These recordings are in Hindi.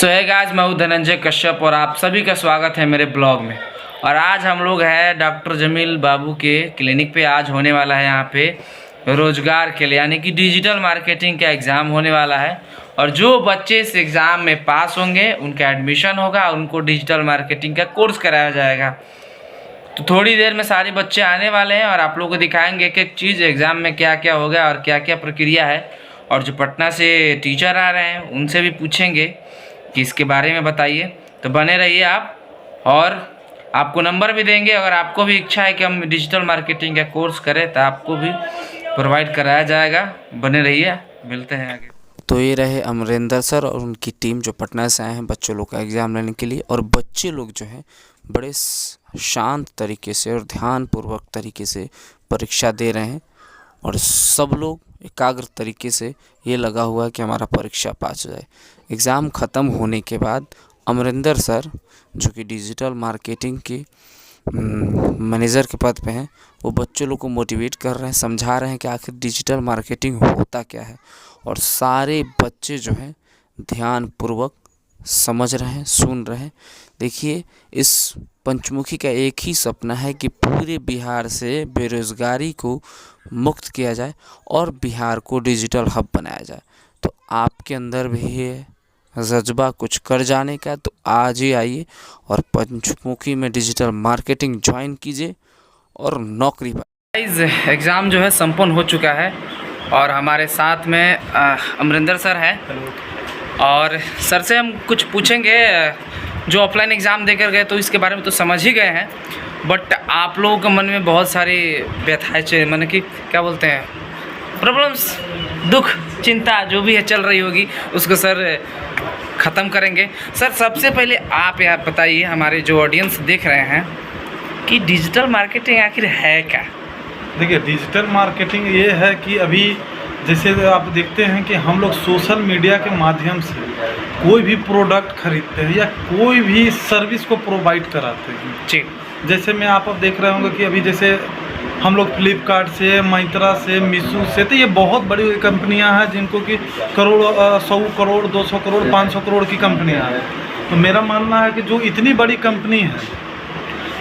सो है गाइस, मैं हूँ धनंजय कश्यप और आप सभी का स्वागत है मेरे ब्लॉग में। और आज हम लोग हैं डॉक्टर जमील बाबू के क्लिनिक पे। आज होने वाला है यहाँ पे रोजगार के लिए यानी कि डिजिटल मार्केटिंग का एग्ज़ाम होने वाला है। और जो बच्चे इस एग्ज़ाम में पास होंगे उनका एडमिशन होगा, उनको डिजिटल मार्केटिंग का कोर्स कराया जाएगा। तो थोड़ी देर में सारे बच्चे आने वाले हैं और आप लोगों को दिखाएंगे कि एक चीज़ एग्ज़ाम में क्या क्या होगा और क्या क्या प्रक्रिया है। और जो पटना से टीचर आ रहे हैं उनसे भी पूछेंगे कि इसके बारे में बताइए। तो बने रहिए आप, और आपको नंबर भी देंगे। अगर आपको भी इच्छा है कि हम डिजिटल मार्केटिंग का कोर्स करें तो आपको भी प्रोवाइड कराया जाएगा। बने रहिए, मिलते हैं आगे। तो ये रहे अमरिंदर सर और उनकी टीम जो पटना से आए हैं बच्चों लोग का एग्ज़ाम लेने के लिए। और बच्चे लोग जो हैं बड़े शांत तरीके से और ध्यानपूर्वक तरीके से परीक्षा दे रहे हैं और सब लोग एकाग्र तरीके से ये लगा हुआ है कि हमारा परीक्षा पास हो जाए। एग्ज़ाम ख़त्म होने के बाद अमरिंदर सर जो कि डिजिटल मार्केटिंग के मैनेजर के पद पे हैं, वो बच्चों लोग को मोटिवेट कर रहे हैं, समझा रहे हैं कि आखिर डिजिटल मार्केटिंग होता क्या है। और सारे बच्चे जो हैं ध्यानपूर्वक समझ रहे हैं, सुन रहे हैं। देखिए, इस पंचमुखी का एक ही सपना है कि पूरे बिहार से बेरोज़गारी को मुक्त किया जाए और बिहार को डिजिटल हब बनाया जाए। तो आपके अंदर भी है जज्बा कुछ कर जाने का, तो आज ही आइए और पंचमुखी में डिजिटल मार्केटिंग ज्वाइन कीजिए और नौकरी पाइए। एग्ज़ाम जो है संपन्न हो चुका है और हमारे साथ में अमरिंदर सर हैं। और सर से हम कुछ पूछेंगे। जो ऑफलाइन एग्ज़ाम देकर गए तो इसके बारे में तो समझ ही गए हैं, बट आप लोगों के मन में बहुत सारी व्यथाएं, माने कि क्या बोलते हैं, प्रॉब्लम्स, दुख, चिंता जो भी है चल रही होगी, उसको सर ख़त्म करेंगे। सर, सबसे पहले आप यार बताइए, हमारे जो ऑडियंस देख रहे हैं, कि डिजिटल मार्केटिंग आखिर है क्या? देखिए, डिजिटल मार्केटिंग ये है कि अभी जैसे आप देखते हैं कि हम लोग सोशल मीडिया के माध्यम से कोई भी प्रोडक्ट खरीदते हैं या कोई भी सर्विस को प्रोवाइड कराते हैं। जी, जैसे मैं आप अब देख रहे होंगे कि अभी जैसे हम लोग फ्लिपकार्ट से, मिंत्रा से, मीशो से, तो ये बहुत बड़ी कंपनियां हैं जिनको कि करोड़, 100 करोड़, 200 करोड़, 500 करोड़ की कंपनियां हैं। तो मेरा मानना है कि जो इतनी बड़ी कंपनी है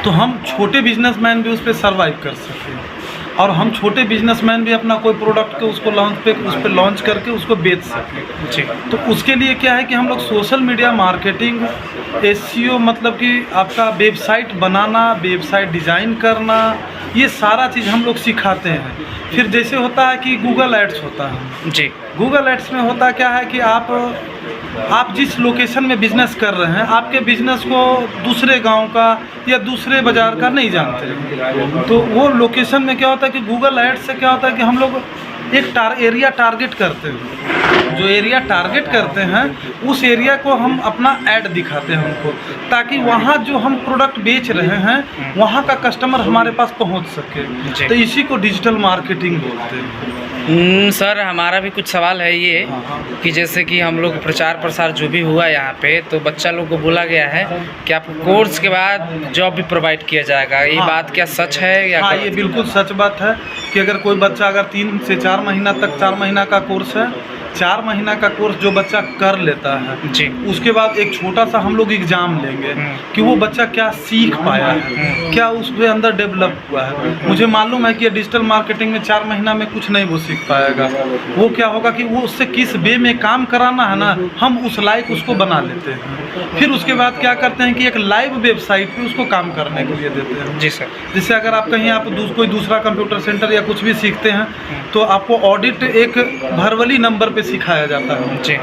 तो हम छोटे बिजनेसमैन भी उस पर सर्वाइव कर सकते हैं और हम छोटे बिजनेसमैन भी अपना कोई प्रोडक्ट को उस पर लॉन्च करके उसको बेच सकें। जी, तो उसके लिए क्या है कि हम लोग सोशल मीडिया मार्केटिंग, एसईओ मतलब कि आपका वेबसाइट बनाना, वेबसाइट डिज़ाइन करना, ये सारा चीज़ हम लोग सिखाते हैं। फिर जैसे होता है कि गूगल एड्स होता है। जी, गूगल एड्स में होता क्या है कि आप जिस लोकेशन में बिज़नेस कर रहे हैं, आपके बिज़नेस को दूसरे गांव का या दूसरे बाज़ार का नहीं जानते। तो वो लोकेशन में क्या होता है कि गूगल एड्स से क्या होता है कि हम लोग एक एरिया टारगेट करते हैं। जो एरिया टारगेट करते हैं उस एरिया को हम अपना ऐड दिखाते हैं उनको, ताकि वहाँ जो हम प्रोडक्ट बेच रहे हैं वहाँ का कस्टमर हमारे पास पहुँच सके। तो इसी को डिजिटल मार्केटिंग बोलते हैं। सर, हमारा भी कुछ सवाल है ये कि जैसे कि हम लोग प्रचार प्रसार जो भी हुआ यहाँ पे, तो बच्चा लोग को बोला गया है कि आपको कोर्स के बाद जॉब भी प्रोवाइड किया जाएगा। ये बात क्या सच है या? हाँ, ये बिल्कुल सच बात है कि अगर कोई बच्चा अगर 3 से 4 महीना तक, 4 महीना का कोर्स है, 4 महीना का कोर्स जो बच्चा कर लेता है जी, उसके बाद एक छोटा सा हम लोग एग्ज़ाम लेंगे कि वो बच्चा क्या सीख पाया है, क्या उसके अंदर डेवलप हुआ है। मुझे मालूम है कि डिजिटल मार्केटिंग में 4 महीना में कुछ नहीं वो सीख पाएगा। वो क्या होगा कि वो उससे किस वे में काम कराना है ना, हम उस लायक उसको बना लेते हैं। फिर उसके बाद क्या करते हैं कि एक लाइव वेबसाइट पे उसको काम करने के लिए देते हैं। जी सर। जैसे अगर आप कहीं कोई दूसरा कंप्यूटर सेंटर या कुछ भी सीखते हैं तो आपको ऑडिट एक भरवली नंबर पे सिखाया जाता है। जी,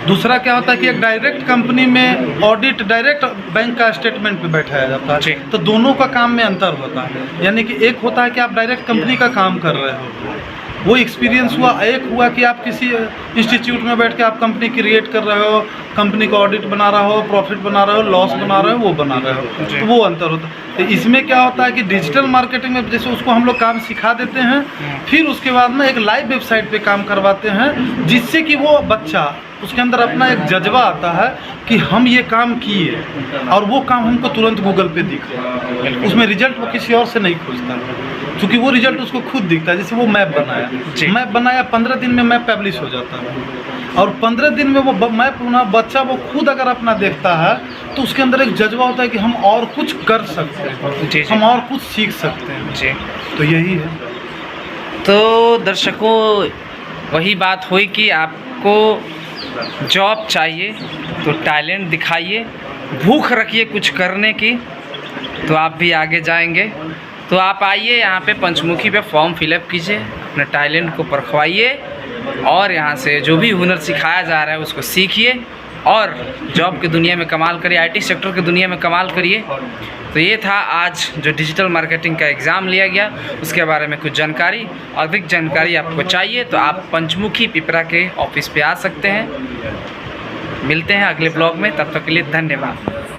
दूसरा क्या होता है कि एक डायरेक्ट कंपनी में ऑडिट डायरेक्ट बैंक का स्टेटमेंट पे बैठाया जाता जी। है। तो दोनों का काम में अंतर होता है, यानी कि एक होता है कि आप डायरेक्ट कंपनी का काम कर रहे हो, वो एक्सपीरियंस हुआ। एक हुआ कि आप किसी इंस्टीट्यूट में बैठ के आप कंपनी क्रिएट कर रहे हो, कंपनी का ऑडिट बना रहा हो, प्रॉफिट बना रहे हो, लॉस बना रहे हो, वो बना रहे हो। तो वो अंतर होता है। तो इसमें क्या होता है कि डिजिटल मार्केटिंग में जैसे उसको हम लोग काम सिखा देते हैं, फिर उसके बाद में एक लाइव वेबसाइट पे काम करवाते हैं, जिससे कि वो बच्चा उसके अंदर अपना एक जज्बा आता है कि हम ये काम किए और वो काम हमको तुरंत गूगल पे दिखा, उसमें रिजल्ट वो किसी और से नहीं खोजता क्योंकि वो रिजल्ट उसको खुद दिखता है। जैसे वो मैप बनाया 15 दिन में मैप पब्लिश हो जाता है और 15 दिन में वो मैप ना बच्चा वो खुद अगर अपना देखता है तो उसके अंदर एक जज्बा होता है कि हम और कुछ कर सकते हैं, हम और कुछ सीख सकते हैं जी। तो यही है। तो दर्शकों वही बात हुई कि आपको जॉब चाहिए तो टैलेंट दिखाइए, भूख रखिए कुछ करने की, तो आप भी आगे जाएंगे। तो आप आइए यहाँ पे पंचमुखी पे फॉर्म फिलअप कीजिए, अपने टैलेंट को परखवाइए और यहाँ से जो भी हुनर सिखाया जा रहा है उसको सीखिए और जॉब की दुनिया में कमाल करिए, आईटी सेक्टर की दुनिया में कमाल करिए। तो ये था आज जो डिजिटल मार्केटिंग का एग्ज़ाम लिया गया, उसके बारे में कुछ जानकारी, अधिक जानकारी आपको चाहिए तो आप पंचमुखी पिपरा के ऑफिस पे आ सकते हैं। मिलते हैं अगले ब्लॉग में, तब तक के लिए धन्यवाद।